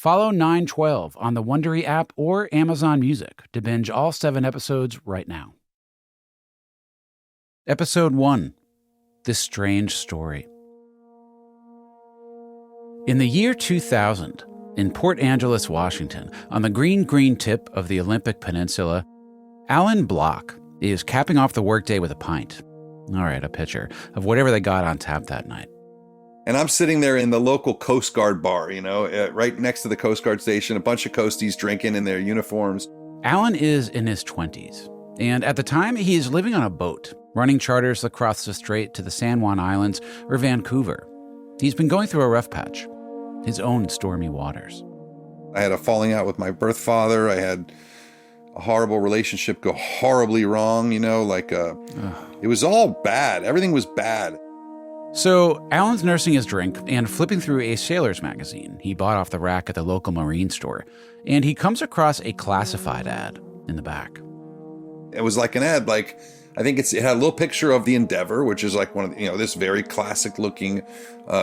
Follow 912 on the Wondery app or Amazon Music to binge all 7 episodes right now. Episode 1. This Strange Story. In the year 2000, in Port Angeles, Washington, on the green tip of the Olympic Peninsula, Alan Block is capping off the workday with a pint. All right, a pitcher of whatever they got on tap that night. And I'm sitting there in the local Coast Guard bar, right next to the Coast Guard station, a bunch of Coasties drinking in their uniforms. Alan is in his 20s, and at the time he is living on a boat, running charters across the strait to the San Juan Islands or Vancouver. He's been going through a rough patch, his own stormy waters. I had a falling out with my birth father. I had a horrible relationship go horribly wrong, it was all bad. Everything was bad. So Alan's nursing his drink and flipping through a sailor's magazine he bought off the rack at the local marine store, and he comes across a classified ad in the back. It was like an ad, I think it had a little picture of the Endeavor, which is like one of this very classic looking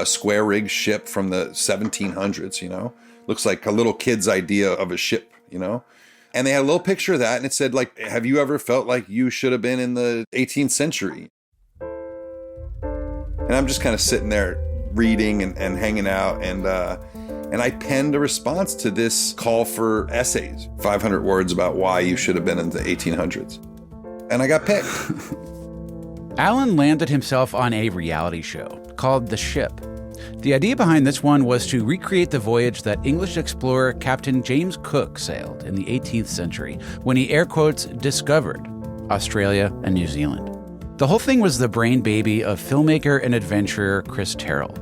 square rig ship from the 1700s, looks like a little kid's idea of a ship, and they had a little picture of that, and it said, have you ever felt like you should have been in the 18th century? And I'm just kind of sitting there reading and hanging out, and I penned a response to this call for essays, 500 words about why you should have been in the 1800s. And I got picked. Alan landed himself on a reality show called The Ship. The idea behind this one was to recreate the voyage that English explorer Captain James Cook sailed in the 18th century when he, air quotes, discovered Australia and New Zealand. The whole thing was the brain baby of filmmaker and adventurer Chris Terrell.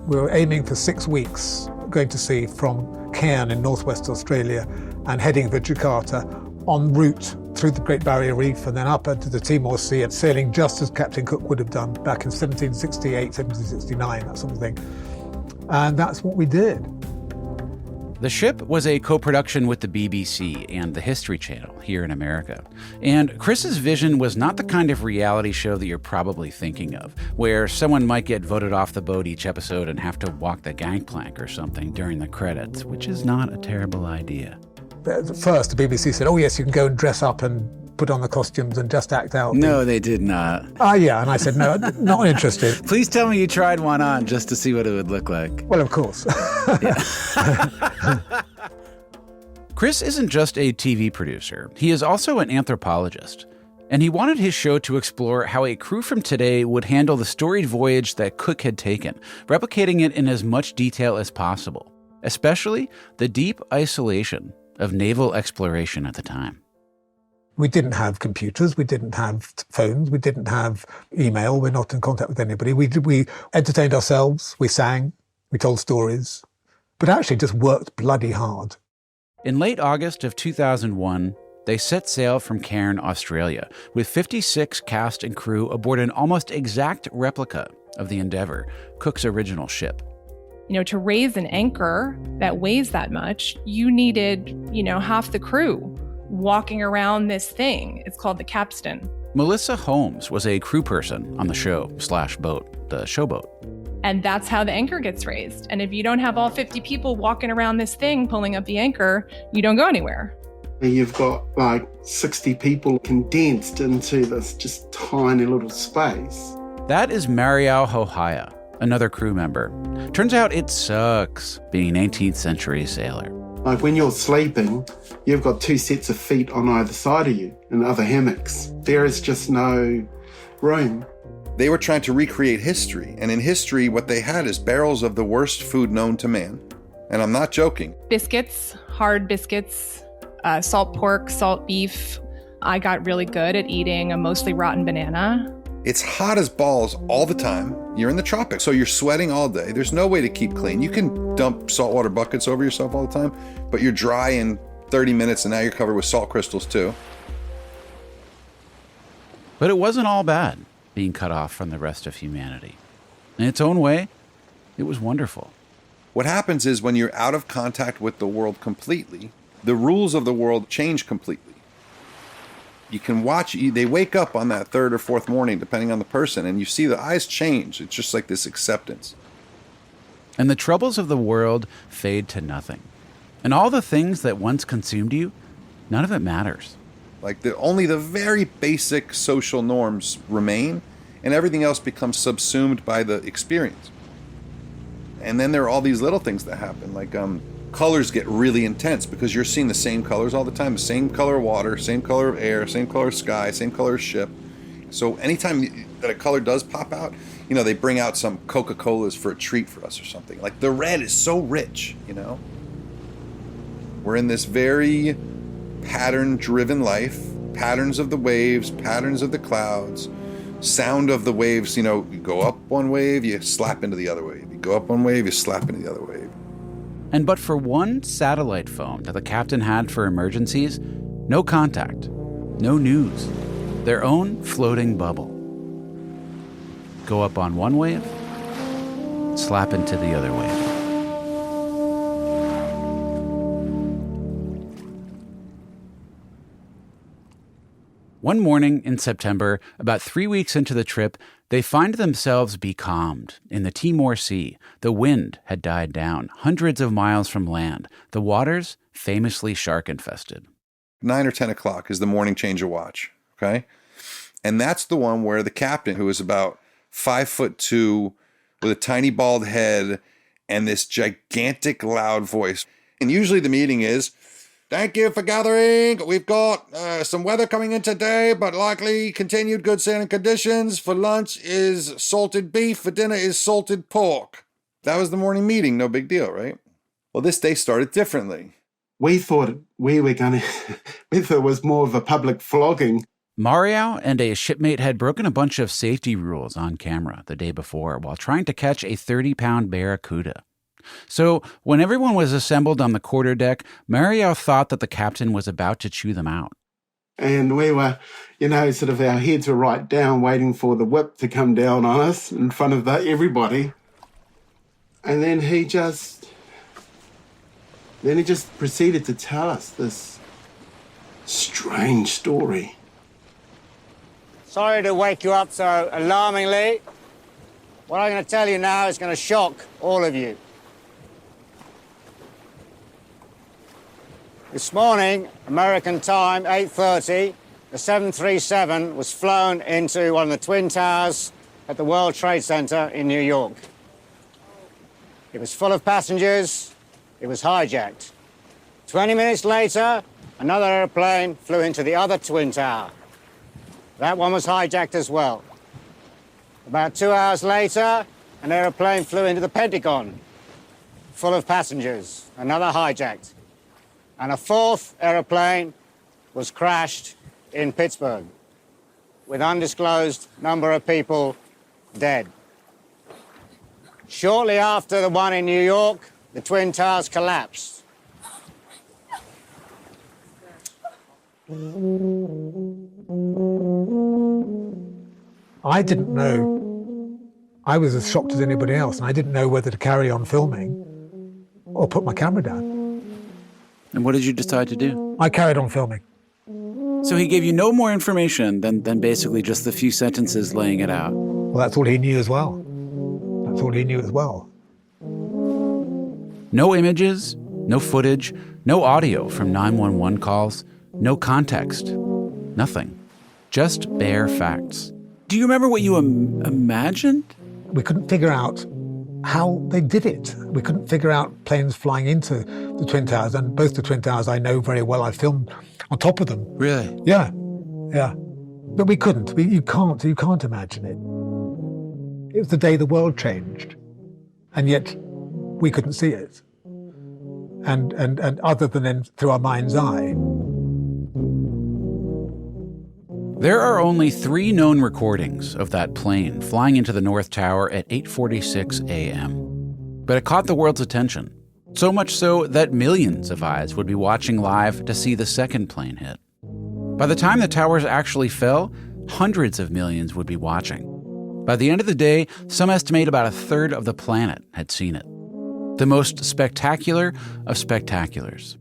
We were aiming for 6 weeks, going to sea from Cairn in northwest Australia and heading for Jakarta en route through the Great Barrier Reef and then up into the Timor Sea and sailing just as Captain Cook would have done back in 1768, 1769, that sort of thing. And that's what we did. The Ship was a co-production with the BBC and the History Channel here in America. And Chris's vision was not the kind of reality show that you're probably thinking of, where someone might get voted off the boat each episode and have to walk the gangplank or something during the credits, which is not a terrible idea. At first, the BBC said, oh yes, you can go and dress up and put on the costumes and just act out. No, they did not. Yeah, and I said, no, not interested. Please tell me you tried one on just to see what it would look like. Well, of course. Chris isn't just a TV producer. He is also an anthropologist. And he wanted his show to explore how a crew from today would handle the storied voyage that Cook had taken, replicating it in as much detail as possible, especially the deep isolation of naval exploration at the time. We didn't have computers, we didn't have phones, we didn't have email, we're not in contact with anybody. We entertained ourselves, we sang, we told stories, but actually just worked bloody hard. In late August of 2001, they set sail from Cairn, Australia, with 56 cast and crew aboard an almost exact replica of the Endeavour, Cook's original ship. To raise an anchor that weighs that much, you needed, half the crew walking around this thing. It's called the capstan. Melissa Holmes was a crew person on the show/boat, the showboat. And that's how the anchor gets raised. And if you don't have all 50 people walking around this thing pulling up the anchor, you don't go anywhere. You've got 60 people condensed into this just tiny little space. That is Mariel Hohaya, another crew member. Turns out it sucks being an 18th century sailor. When you're sleeping, you've got 2 sets of feet on either side of you in other hammocks. There is just no room. They were trying to recreate history, and in history, what they had is barrels of the worst food known to man. And I'm not joking. Biscuits, hard biscuits, salt pork, salt beef. I got really good at eating a mostly rotten banana. It's hot as balls all the time. You're in the tropics, so you're sweating all day. There's no way to keep clean. You can dump saltwater buckets over yourself all the time, but you're dry in 30 minutes and now you're covered with salt crystals too. But it wasn't all bad, being cut off from the rest of humanity. In its own way, it was wonderful. What happens is when you're out of contact with the world completely, the rules of the world change completely. You can watch, they wake up on that 3rd or 4th morning, depending on the person, and you see the eyes change. It's just like this acceptance. And the troubles of the world fade to nothing. And all the things that once consumed you, none of it matters. Like only the very basic social norms remain, and everything else becomes subsumed by the experience. And then there are all these little things that happen, like colors get really intense because you're seeing the same colors all the time, the same color of water, same color of air, same color of sky, same color of ship. So anytime that a color does pop out, they bring out some Coca-Colas for a treat for us or something. Like the red is so rich, We're in this very pattern-driven life, patterns of the waves, patterns of the clouds, sound of the waves. You go up one wave, you slap into the other wave. You go up one wave, you slap into the other wave. And but for one satellite phone that the captain had for emergencies, no contact, no news, their own floating bubble. Go up on one wave, slap into the other wave. One morning in September, about 3 weeks into the trip, they find themselves becalmed in the Timor Sea. The wind had died down, hundreds of miles from land. The waters famously shark-infested. 9 or 10 o'clock is the morning change of watch, okay? And that's the one where the captain, who is about 5'2", with a tiny bald head and this gigantic loud voice. And usually the meeting is, "Thank you for gathering. We've got some weather coming in today, but likely continued good sailing conditions. For lunch is salted beef. For dinner is salted pork." That was the morning meeting. No big deal, right? Well, this day started differently. We thought we thought it was more of a public flogging. Mario and a shipmate had broken a bunch of safety rules on camera the day before while trying to catch a 30-pound barracuda. So when everyone was assembled on the quarterdeck, Mario thought that the captain was about to chew them out. And we were, sort of our heads were right down waiting for the whip to come down on us in front of everybody. And then he just proceeded to tell us this strange story. Sorry to wake you up so alarmingly. What I'm going to tell you now is going to shock all of you. This morning, American time, 8:30, the 737 was flown into one of the Twin Towers at the World Trade Center in New York. It was full of passengers. It was hijacked. 20 minutes later, another airplane flew into the other Twin Tower. That one was hijacked as well. About 2 hours later, an airplane flew into the Pentagon, full of passengers, another hijacked. And a fourth airplane was crashed in Pittsburgh, with undisclosed number of people dead. Shortly after the one in New York, the Twin Towers collapsed. I didn't know. I was as shocked as anybody else, and I didn't know whether to carry on filming or put my camera down. And what did you decide to do? I carried on filming. So he gave you no more information than basically just the few sentences laying it out. Well, that's all he knew as well. That's all he knew as well. No images, no footage, no audio from 911 calls, no context, nothing. Just bare facts. Do you remember what you imagined? We couldn't figure out how they did it. We couldn't figure out planes flying into the Twin Towers, and both the Twin Towers I know very well. I filmed on top of them. Really? Yeah. But we couldn't. You can't imagine it. It was the day the world changed, and yet we couldn't see it. And other than through our mind's eye. There are only 3 known recordings of that plane flying into the North Tower at 8:46 a.m. But it caught the world's attention, so much so that millions of eyes would be watching live to see the second plane hit. By the time the towers actually fell, hundreds of millions would be watching. By the end of the day, some estimate about a third of the planet had seen it. The most spectacular of spectaculars.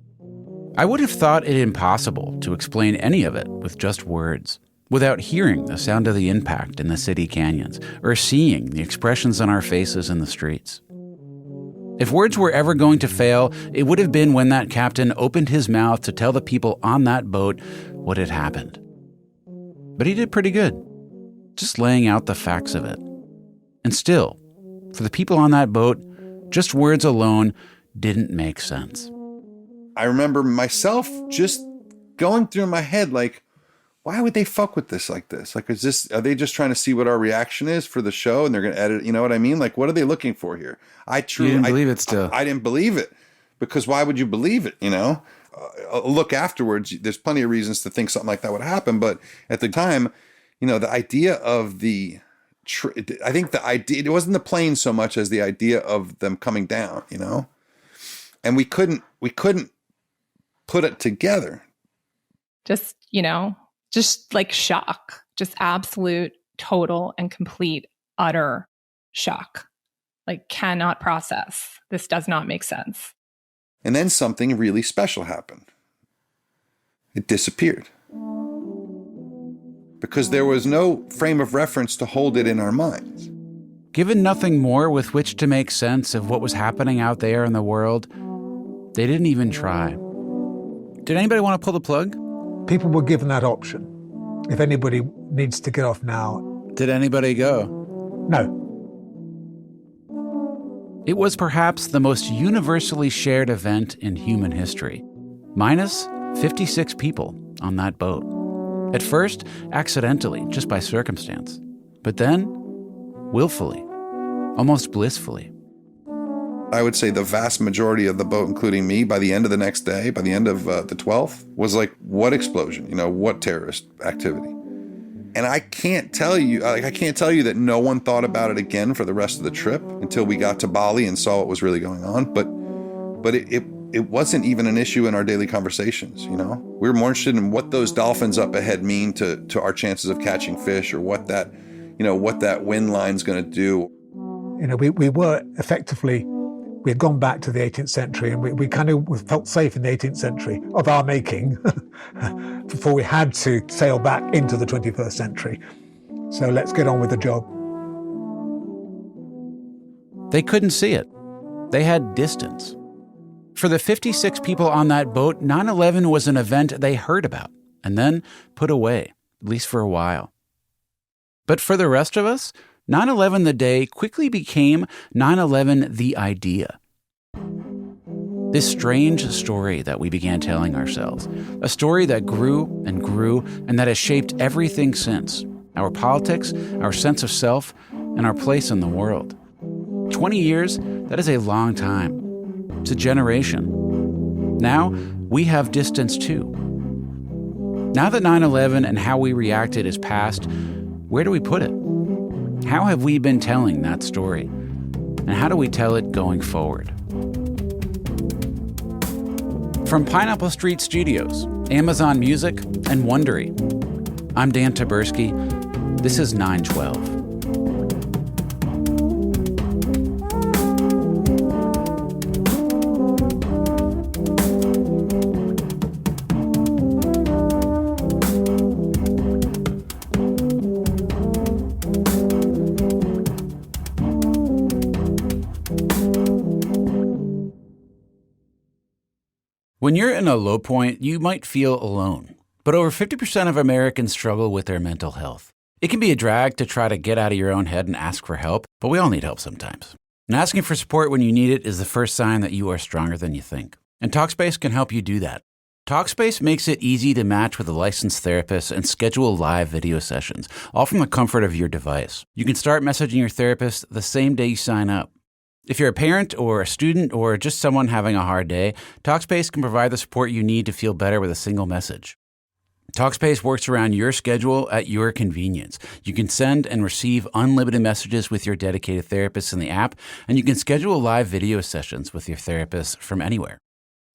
I would have thought it impossible to explain any of it with just words, without hearing the sound of the impact in the city canyons or seeing the expressions on our faces in the streets. If words were ever going to fail, it would have been when that captain opened his mouth to tell the people on that boat what had happened. But he did pretty good, just laying out the facts of it. And still, for the people on that boat, just words alone didn't make sense. I remember myself just going through my head, like, why would they fuck with this like this? Like, are they just trying to see what our reaction is for the show and they're going to edit it? You know what I mean? Like, what are they looking for here? You didn't believe it still. I didn't believe it, because why would you believe it? You know, look afterwards, there's plenty of reasons to think something like that would happen. But at the time, you know, the idea of I think the idea, it wasn't the plane so much as the idea of them coming down, you know, and we couldn't put it together. Just, just like shock, just absolute, total and complete, utter shock. Like, cannot process. This does not make sense. And then something really special happened. It disappeared. Because there was no frame of reference to hold it in our minds. Given nothing more with which to make sense of what was happening out there in the world, they didn't even try. Did anybody want to pull the plug? People were given that option. If anybody needs to get off now. Did anybody go? No. It was perhaps the most universally shared event in human history, minus 56 people on that boat. At first, accidentally, just by circumstance. But then, willfully, almost blissfully. I would say the vast majority of the boat, including me, by the end of the next day, by the end of the 12th, was like, what explosion? You know, what terrorist activity? And I can't tell you that no one thought about it again for the rest of the trip until we got to Bali and saw what was really going on. But it wasn't even an issue in our daily conversations, you know? We were more interested in what those dolphins up ahead mean to our chances of catching fish, or what that wind line's going to do. You know, we were effectively, we had gone back to the 18th century, and we kind of felt safe in the 18th century of our making before we had to sail back into the 21st century. So let's get on with the job. They couldn't see it. They had distance. For the 56 people on that boat, 9/11 was an event they heard about and then put away, at least for a while. But for the rest of us, 9/11 the day quickly became 9/11 the idea. This strange story that we began telling ourselves, a story that grew and grew and that has shaped everything since, our politics, our sense of self, and our place in the world. 20 years, that is a long time. It's a generation. Now, we have distance too. Now that 9/11 and how we reacted is past, where do we put it? How have we been telling that story? And how do we tell it going forward? From Pineapple Street Studios, Amazon Music, and Wondery, I'm Dan Taberski. This is 9/12. When you're in a low point, you might feel alone. But over 50% of Americans struggle with their mental health. It can be a drag to try to get out of your own head and ask for help, but we all need help sometimes. And asking for support when you need it is the first sign that you are stronger than you think. And Talkspace can help you do that. Talkspace makes it easy to match with a licensed therapist and schedule live video sessions, all from the comfort of your device. You can start messaging your therapist the same day you sign up. If you're a parent or a student or just someone having a hard day, Talkspace can provide the support you need to feel better with a single message. Talkspace works around your schedule at your convenience. You can send and receive unlimited messages with your dedicated therapist in the app, and you can schedule live video sessions with your therapist from anywhere.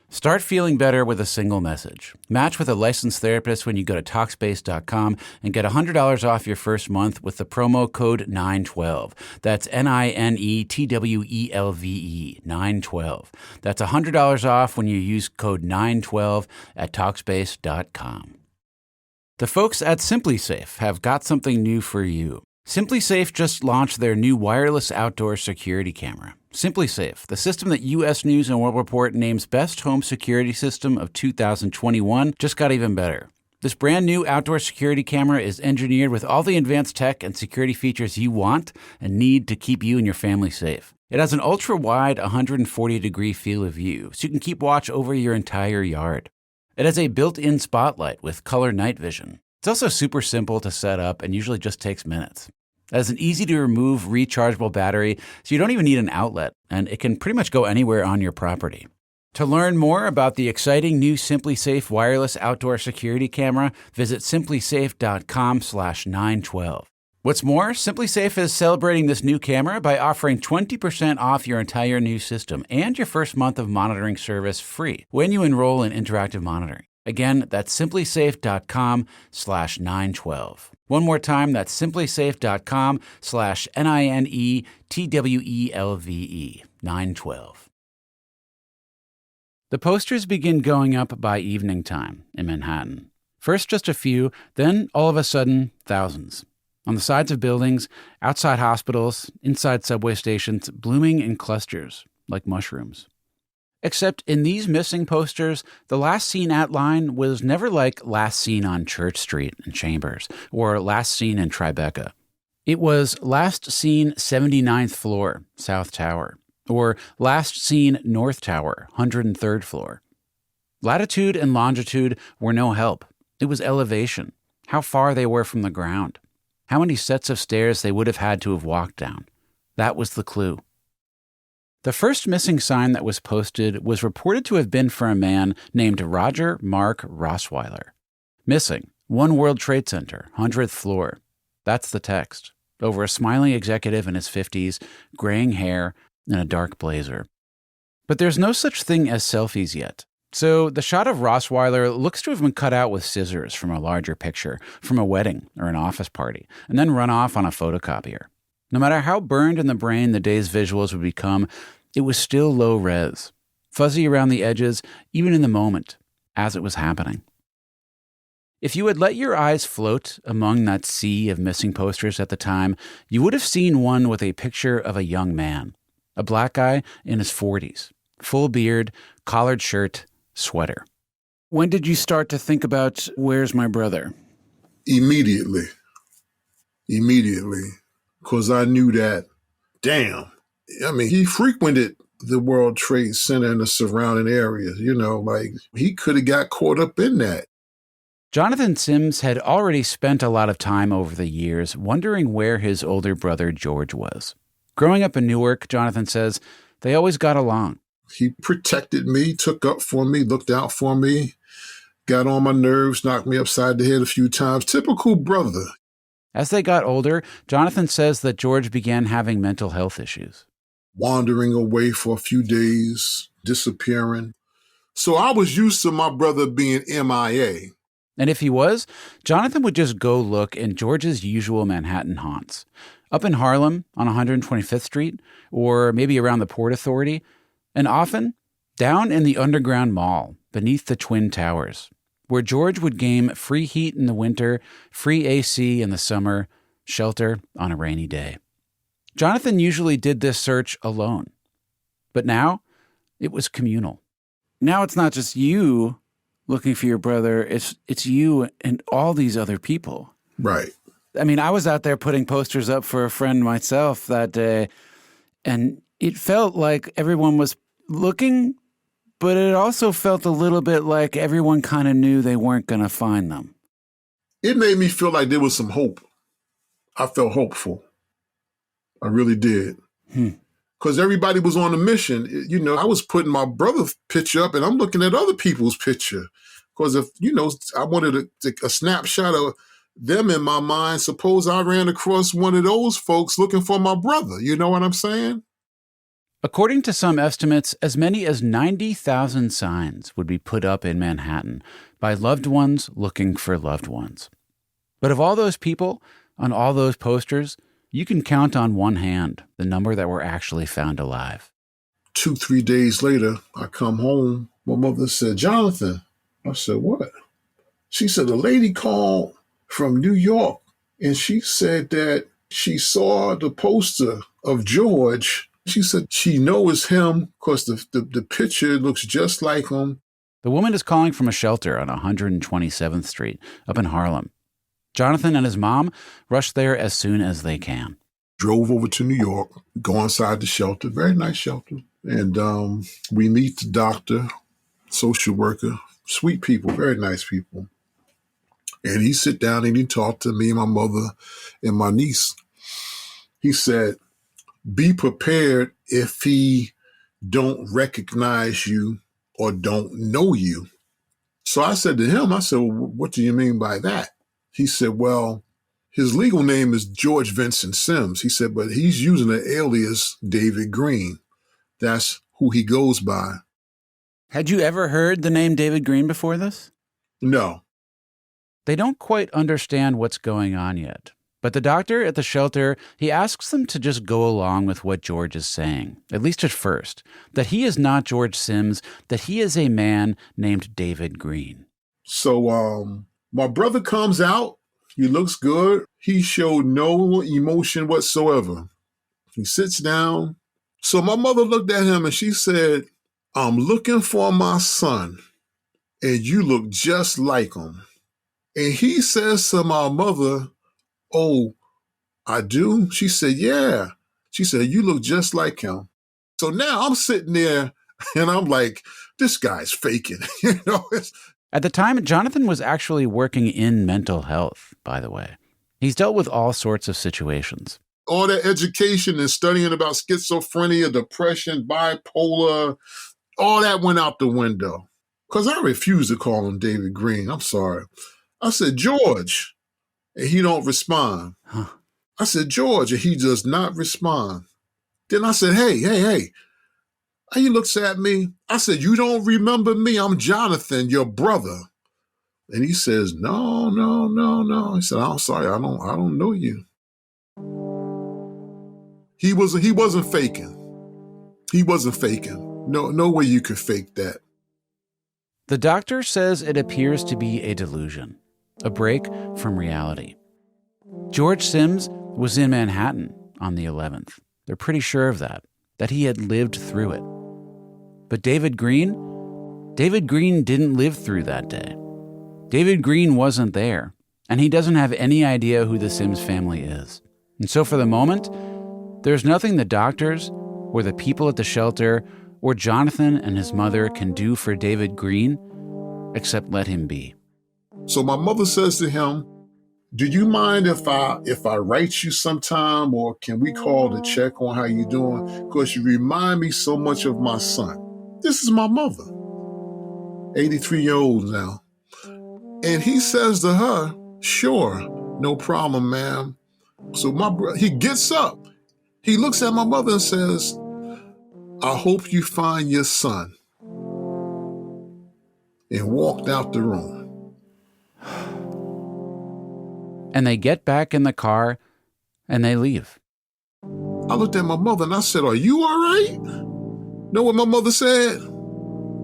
Start feeling better with a single message. Match with a licensed therapist when you go to Talkspace.com and get $100 off your first month with the promo code 912. That's NINETWELVE, 912. That's $100 off when you use code 912 at Talkspace.com. The folks at SimpliSafe have got something new for you. SimpliSafe just launched their new wireless outdoor security camera. SimpliSafe, the system that U.S. News & World Report names Best Home Security System of 2021, just got even better. This brand new outdoor security camera is engineered with all the advanced tech and security features you want and need to keep you and your family safe. It has an ultra-wide 140-degree field of view, so you can keep watch over your entire yard. It has a built-in spotlight with color night vision. It's also super simple to set up and usually just takes minutes. It has an easy-to-remove rechargeable battery, so you don't even need an outlet, and it can pretty much go anywhere on your property. To learn more about the exciting new SimpliSafe wireless outdoor security camera, visit simplisafe.com/912. What's more, SimpliSafe is celebrating this new camera by offering 20% off your entire new system and your first month of monitoring service free when you enroll in interactive monitoring. Again, that's simplisafe.com/912. One more time, that's simplisafe.com/NINETWELVE 912. The posters begin going up by evening time in Manhattan. First just a few, then all of a sudden, thousands. On the sides of buildings, outside hospitals, inside subway stations, blooming in clusters, like mushrooms. Except in these missing posters, the last seen at line was never like last seen on Church Street in Chambers or last seen in Tribeca. It was last seen 79th floor, South Tower, or last seen North Tower, 103rd floor. Latitude and longitude were no help. It was elevation, how far they were from the ground, how many sets of stairs they would have had to have walked down. That was the clue. The first missing sign that was posted was reported to have been for a man named Roger Mark Rossweiler. Missing, One World Trade Center, 100th floor. That's the text. Over a smiling executive in his 50s, graying hair, and a dark blazer. But there's no such thing as selfies yet. So the shot of Rossweiler looks to have been cut out with scissors from a larger picture, from a wedding or an office party, and then run off on a photocopier. No matter how burned in the brain the day's visuals would become, it was still low res, fuzzy around the edges, even in the moment, as it was happening. If you had let your eyes float among that sea of missing posters at the time, you would have seen one with a picture of a young man, a black guy in his 40s, full beard, collared shirt, sweater. When did you start to think about, where's my brother? Immediately. Because I knew that, damn. I mean, he frequented the World Trade Center and the surrounding areas, like he could have got caught up in that. Jonathan Sims had already spent a lot of time over the years wondering where his older brother George was. Growing up in Newark, Jonathan says, they always got along. He protected me, took up for me, looked out for me, got on my nerves, knocked me upside the head a few times. Typical brother. As they got older, Jonathan says that George began having mental health issues. Wandering away for a few days, disappearing. So I was used to my brother being MIA. And if he was, Jonathan would just go look in George's usual Manhattan haunts. Up in Harlem on 125th Street, or maybe around the Port Authority, and often down in the underground mall beneath the Twin Towers, where George would game free heat in the winter, free AC in the summer, shelter on a rainy day. Jonathan usually did this search alone. But now, it was communal. Now it's not just you looking for your brother, it's you and all these other people. Right. I mean, I was out there putting posters up for a friend myself that day, and it felt like everyone was looking, but it also felt a little bit like everyone kind of knew they weren't going to find them. It made me feel like there was some hope. I felt hopeful. I really did. Because everybody was on a mission. I was putting my brother's picture up and I'm looking at other people's picture. Because if, I wanted a snapshot of them in my mind, suppose I ran across one of those folks looking for my brother. You know what I'm saying? According to some estimates, as many as 90,000 signs would be put up in Manhattan by loved ones looking for loved ones. But of all those people, on all those posters, you can count on one hand the number that were actually found alive. 2-3 days later, I come home. My mother said, Jonathan. I said, what? She said, a lady called from New York, and she said that She saw the poster of George. She said she knows him because the picture looks just like him. The woman is calling from a shelter on 127th Street up in Harlem. Jonathan and his mom rush there as soon as they can. Drove over to New York, go inside the shelter, very nice shelter. And we meet the doctor, social worker, sweet people, very nice people. And he sit down and he talked to me, my mother, and my niece. He said, be prepared if he don't recognize you or don't know you. So I said to him, I said, well, what do you mean by that? He said, well, his legal name is George Vincent Sims. He said, but he's using an alias, David Green. That's who he goes by. Had you ever heard the name David Green before this? No. They don't quite understand what's going on yet. But the doctor at the shelter, he asks them to just go along with what George is saying, at least at first, that he is not George Sims, that he is a man named David Green. So my brother comes out. He looks good. He showed no emotion whatsoever. He sits down. So my mother looked at him and she said, I'm looking for my son, and you look just like him. And he says to my mother, oh, I do? She said, yeah. She said, you look just like him. So now I'm sitting there and I'm like, this guy's faking. At the time, Jonathan was actually working in mental health, by the way. He's dealt with all sorts of situations. All that education and studying about schizophrenia, depression, bipolar, all that went out the window. Because I refused to call him David Green. I'm sorry. I said, George. And he don't respond. Huh. I said, George, and he does not respond. Then I said, hey. And he looks at me. I said, you don't remember me? I'm Jonathan, your brother. And he says, no. He said, I'm sorry, I don't know you. He wasn't faking. He wasn't faking. No way you could fake that. The doctor says it appears to be a delusion, a break from reality. George Sims was in Manhattan on the 11th. They're pretty sure of that he had lived through it. But David Green didn't live through that day. David Green wasn't there, and he doesn't have any idea who the Sims family is. And so for the moment, there's nothing the doctors or the people at the shelter or Jonathan and his mother can do for David Green except let him be. So my mother says to him, do you mind if I write you sometime, or can we call to check on how you're doing? Because you remind me so much of my son. This is my mother, 83-year-old now. And he says to her, sure, no problem, ma'am. So he gets up. He looks at my mother and says, I hope you find your son. And walked out the room. And they get back in the car and they leave. I looked at my mother and I said, are you all right? Know what my mother said?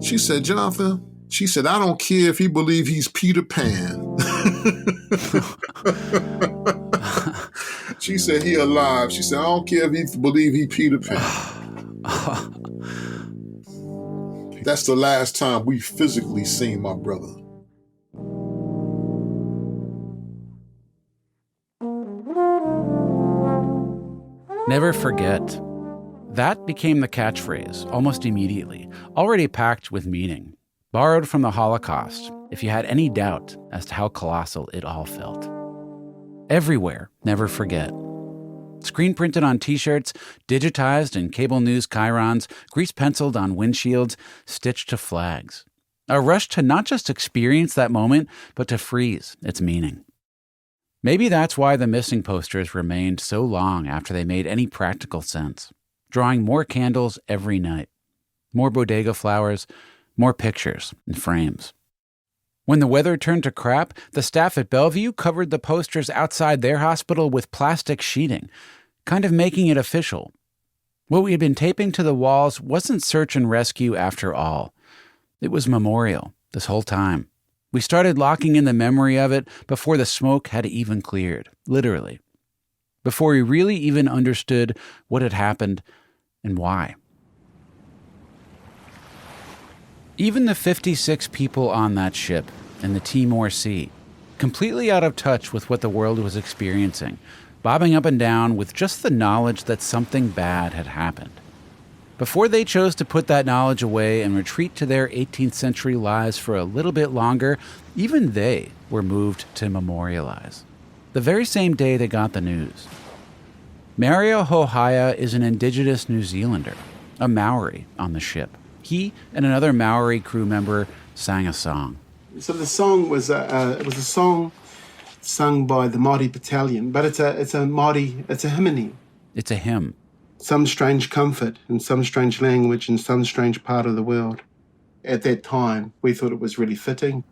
She said, Jonathan, she said, I don't care if he believes he's Peter Pan. She said, he alive. She said, I don't care if he believes he's Peter Pan. That's the last time we physically seen my brother. Never forget. That became the catchphrase almost immediately, already packed with meaning, borrowed from the Holocaust, if you had any doubt as to how colossal it all felt. Everywhere, never forget. Screen printed on t-shirts, digitized in cable news chyrons, grease penciled on windshields, stitched to flags. A rush to not just experience that moment, but to freeze its meaning. Maybe that's why the missing posters remained so long after they made any practical sense, drawing more candles every night, more bodega flowers, more pictures and frames. When the weather turned to crap, the staff at Bellevue covered the posters outside their hospital with plastic sheeting, kind of making it official. What we had been taping to the walls wasn't search and rescue after all. It was memorial this whole time. We started locking in the memory of it before the smoke had even cleared, literally. before he really even understood what had happened and why. Even the 56 people on that ship in the Timor Sea, completely out of touch with what the world was experiencing, bobbing up and down with just the knowledge that something bad had happened. Before they chose to put that knowledge away and retreat to their 18th century lives for a little bit longer, even they were moved to memorialize. The very same day they got the news. Mario Hohaya is an indigenous New Zealander, a Maori on the ship. He and another Maori crew member sang a song. So the song was it was a song sung by the Māori battalion, but it's a hymn. It's a hymn. Some strange comfort in some strange language in some strange part of the world. At that time, we thought it was really fitting.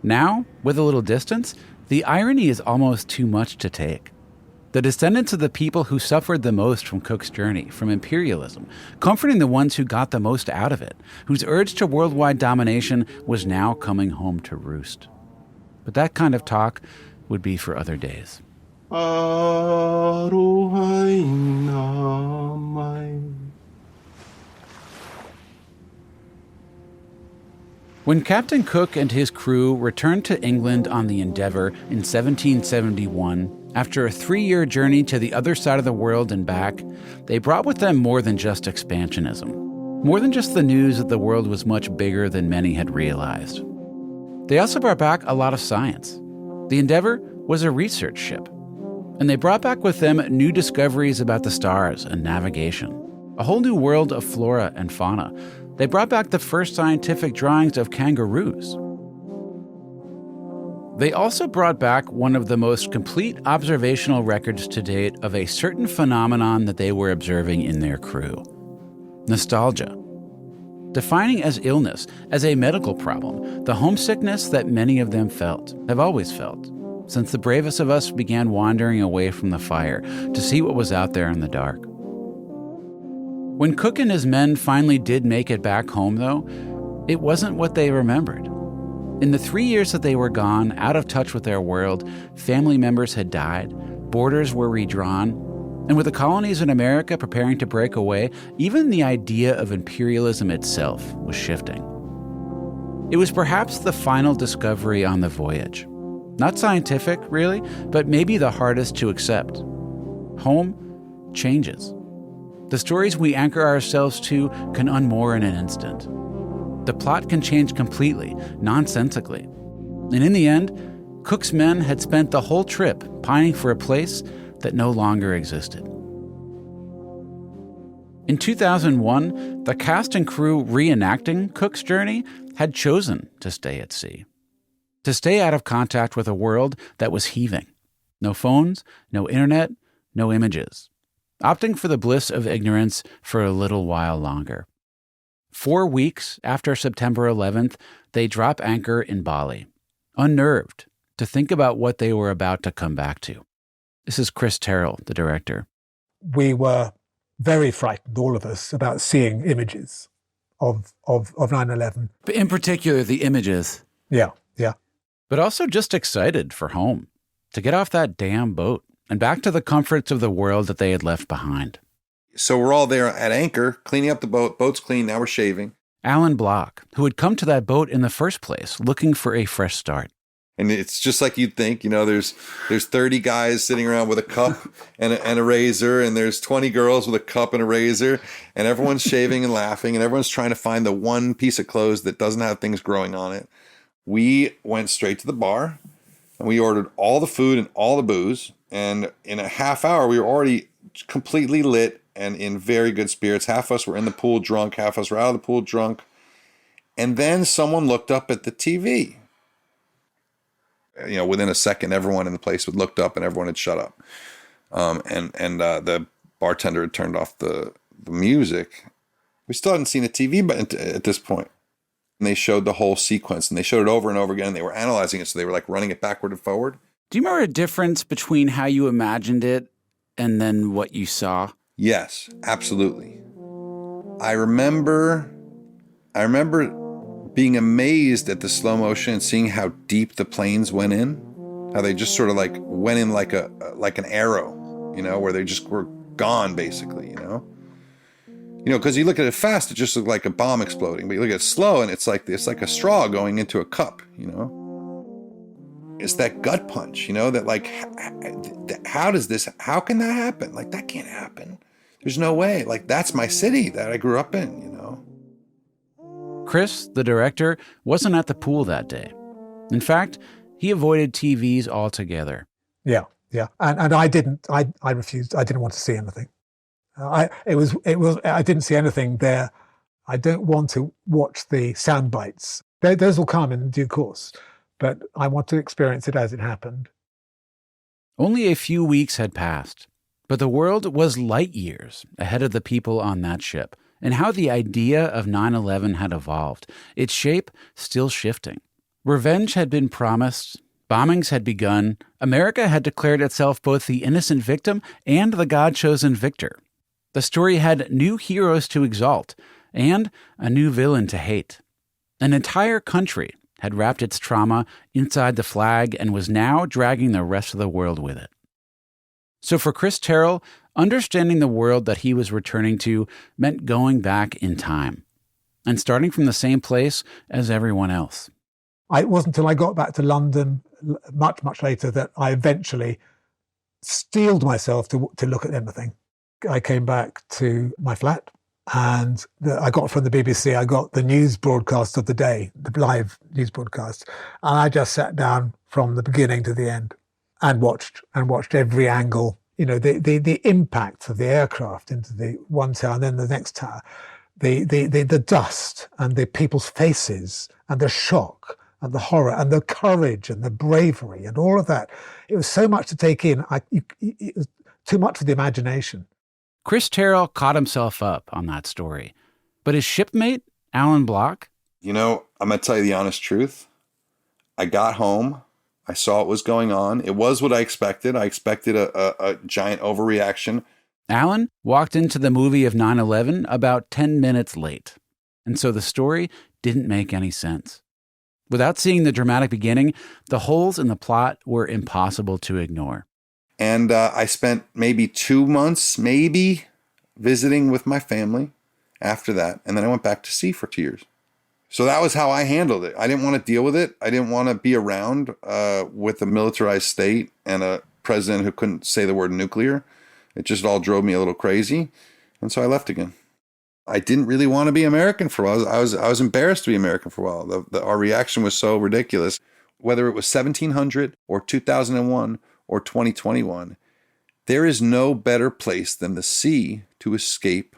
Now, with a little distance, the irony is almost too much to take. The descendants of the people who suffered the most from Cook's journey, from imperialism, comforting the ones who got the most out of it, whose urge to worldwide domination was now coming home to roost. But that kind of talk would be for other days. When Captain Cook and his crew returned to England on the Endeavour in 1771, after a 3-year journey to the other side of the world and back, they brought with them more than just expansionism, more than just the news that the world was much bigger than many had realized. They also brought back a lot of science. The Endeavour was a research ship, and they brought back with them new discoveries about the stars and navigation, a whole new world of flora and fauna. They brought back the first scientific drawings of kangaroos. They also brought back one of the most complete observational records to date of a certain phenomenon that they were observing in their crew: nostalgia. Defining as illness, as a medical problem, the homesickness that many of them felt, have always felt, since the bravest of us began wandering away from the fire to see what was out there in the dark. When Cook and his men finally did make it back home, though, it wasn't what they remembered. In the 3 years that they were gone, out of touch with their world, family members had died, borders were redrawn, and with the colonies in America preparing to break away, even the idea of imperialism itself was shifting. It was perhaps the final discovery on the voyage. Not scientific, really, but maybe the hardest to accept. Home changes. The stories we anchor ourselves to can unmoor in an instant. The plot can change completely, nonsensically. And in the end, Cook's men had spent the whole trip pining for a place that no longer existed. In 2001, the cast and crew reenacting Cook's journey had chosen to stay at sea. To stay out of contact with a world that was heaving. No phones, no internet, no images. Opting for the bliss of ignorance for a little while longer. 4 weeks after September 11th, they drop anchor in Bali, unnerved to think about what they were about to come back to. This is Chris Terrell, the director. We were very frightened, all of us, about seeing images of 9/11. But in particular, the images. Yeah. But also just excited for home, to get off that damn boat and back to the comforts of the world that they had left behind. So we're all there at anchor, cleaning up the boat. Boat's clean, now we're shaving. Alan Block, who had come to that boat in the first place, looking for a fresh start. And it's just like you'd think, there's 30 guys sitting around with a cup and a razor, and there's 20 girls with a cup and a razor, and everyone's shaving and laughing, and everyone's trying to find the one piece of clothes that doesn't have things growing on it. We went straight to the bar, and we ordered all the food and all the booze, and in a half hour, we were already completely lit and in very good spirits. Half of us were in the pool drunk, half of us were out of the pool drunk. And then someone looked up at the TV. Within a second, everyone in the place had looked up and everyone had shut up. And the bartender had turned off the music. We still hadn't seen a TV at this point. And they showed the whole sequence, and they showed it over and over again. And they were analyzing it, so they were like running it backward and forward. Do you remember a difference between how you imagined it and then what you saw? Yes, absolutely. I remember being amazed at the slow motion and seeing how deep the planes went in, how they just sort of like went in like an arrow, you know, where they just were gone basically, you know, because you look at it fast, it just looked like a bomb exploding, but you look at it slow and it's like a straw going into a cup, you know. It's that gut punch, you know, that like, how can that happen? Like, that can't happen. There's no way. Like, that's my city that I grew up in, you know. Chris, the director, wasn't at the pool that day. In fact, he avoided TVs altogether. Yeah. And I didn't. I refused. I didn't want to see anything. I didn't see anything there. I don't want to watch the sound bites. Those will come in due course, but I want to experience it as it happened. Only a few weeks had passed, but the world was light years ahead of the people on that ship, and how the idea of 9/11 had evolved, its shape still shifting. Revenge had been promised, bombings had begun, America had declared itself both the innocent victim and the God-chosen victor. The story had new heroes to exalt, and a new villain to hate. An entire country had wrapped its trauma inside the flag and was now dragging the rest of the world with it. So for Chris Terrell, understanding the world that he was returning to meant going back in time and starting from the same place as everyone else. It wasn't until I got back to London much, much later that I eventually steeled myself to look at anything. I came back to my flat and I got from the BBC, I got the news broadcast of the day, the live news broadcast. And I just sat down from the beginning to the end and watched every angle, you know, the impact of the aircraft into the one tower and then the next tower, the dust and the people's faces and the shock and the horror and the courage and the bravery and all of that. It was so much to take in. It was too much for the imagination. Chris Terrell caught himself up on that story. But his shipmate, Alan Block? You know, I'm going to tell you the honest truth. I got home. I saw what was going on. It was what I expected. I expected a giant overreaction. Alan walked into the movie of 9/11 about 10 minutes late. And so the story didn't make any sense. Without seeing the dramatic beginning, the holes in the plot were impossible to ignore. And I spent maybe 2 months, visiting with my family after that. And then I went back to sea for 2 years. So that was how I handled it. I didn't want to deal with it. I didn't want to be around with a militarized state and a president who couldn't say the word nuclear. It just all drove me a little crazy. And so I left again. I didn't really want to be American for a while. I was embarrassed to be American for a while. Our reaction was so ridiculous. Whether it was 1700 or 2001 or 2021, there is no better place than the sea to escape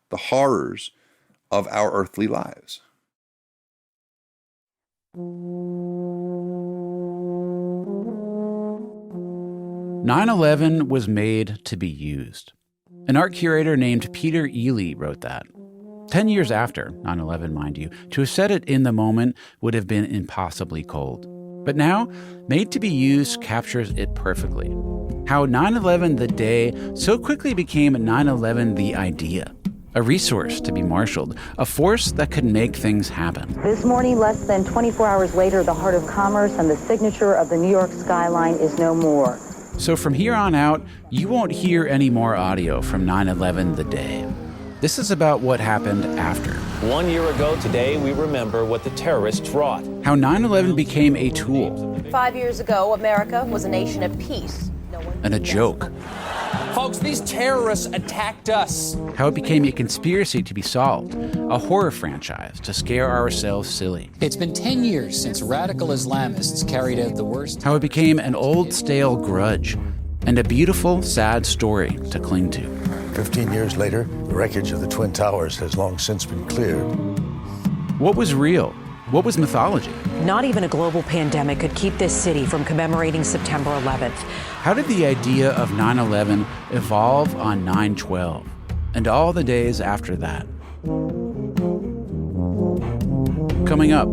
the horrors of our earthly lives. 9/11 was made to be used. An art curator named Peter Ely wrote that. 10 years after 9/11, mind you, to have said it in the moment would have been impossibly cold. But now, Made to be Used captures it perfectly. How 9/11 the day so quickly became 9/11 the idea. A resource to be marshaled, a force that could make things happen. This morning, less than 24 hours later, the heart of commerce and the signature of the New York skyline is no more. So from here on out, you won't hear any more audio from 9/11 the day. This is about what happened after. 1 year ago today, we remember what the terrorists wrought. How 9/11 became a tool. 5 years ago, America was a nation at peace. And a joke. Folks, these terrorists attacked us. How it became a conspiracy to be solved, a horror franchise to scare ourselves silly. It's been 10 years since radical Islamists carried out the worst. How it became an old, stale grudge and a beautiful, sad story to cling to. 15 years later, the wreckage of the Twin Towers has long since been cleared. What was real? What was mythology? Not even a global pandemic could keep this city from commemorating September 11th. How did the idea of 9/11 evolve on 9/12 and all the days after that? Coming up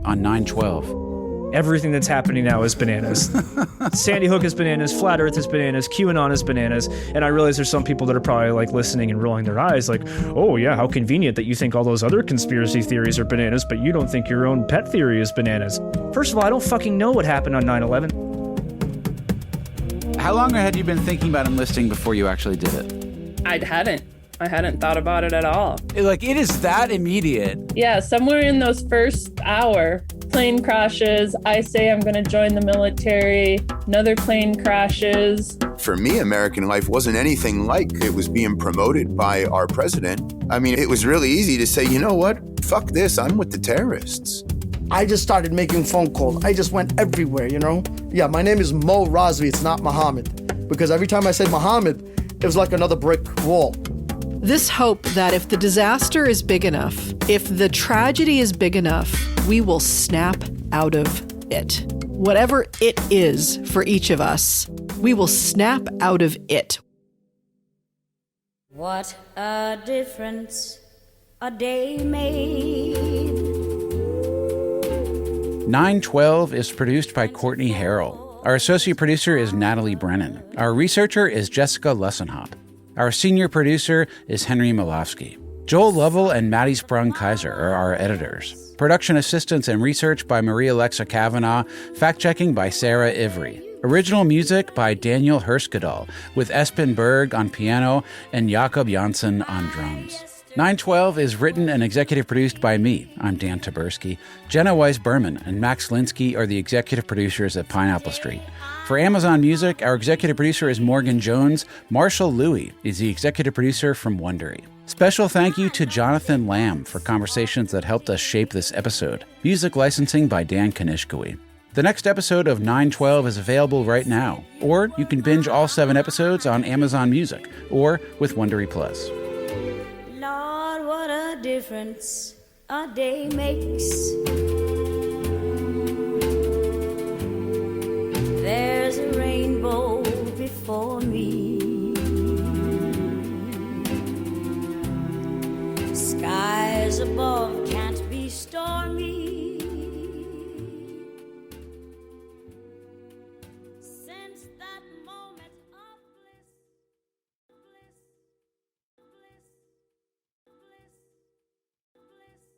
on 9/12. Everything that's happening now is bananas. Sandy Hook is bananas, Flat Earth is bananas, QAnon is bananas, and I realize there's some people that are probably like listening and rolling their eyes like, oh yeah, how convenient that you think all those other conspiracy theories are bananas, but you don't think your own pet theory is bananas. First of all, I don't fucking know what happened on 9/11. How long had you been thinking about enlisting before you actually did it? I hadn't thought about it at all. Like, it is that immediate. Yeah, somewhere in those first hour, plane crashes, I say I'm going to join the military, another plane crashes. For me, American life wasn't anything like it was being promoted by our president. I mean, it was really easy to say, you know what? Fuck this, I'm with the terrorists. I just started making phone calls. I just went everywhere, you know? Yeah, my name is Mo Razvi, it's not Muhammad. Because every time I said Muhammad, it was like another brick wall. This hope that if the disaster is big enough, if the tragedy is big enough, we will snap out of it. Whatever it is for each of us, we will snap out of it. What a difference a day made. 9/12 is produced by Courtney Harrell. Our associate producer is Natalie Brennan. Our researcher is Jessica Lussenhop. Our senior producer is Henry Malofsky. Joel Lovell and Maddie Sprung-Kaiser are our editors. Production assistance and research by Maria Alexa Kavanaugh. Fact-checking by Sarah Ivry. Original music by Daniel Herskadal, with Espen Berg on piano and Jakob Janssen on drums. 9/12 is written and executive produced by me. I'm Dan Taberski. Jenna Weiss-Berman and Max Linsky are the executive producers at Pineapple Street. For Amazon Music, our executive producer is Morgan Jones. Marshall Louis is the executive producer from Wondery. Special thank you to Jonathan Lamb for conversations that helped us shape this episode. Music licensing by Dan Kanishkawi. The next episode of 9/12 is available right now, or you can binge all 7 episodes on Amazon Music or with Wondery Plus. Lord, what a difference a day makes. There's a rainbow before me. Skies above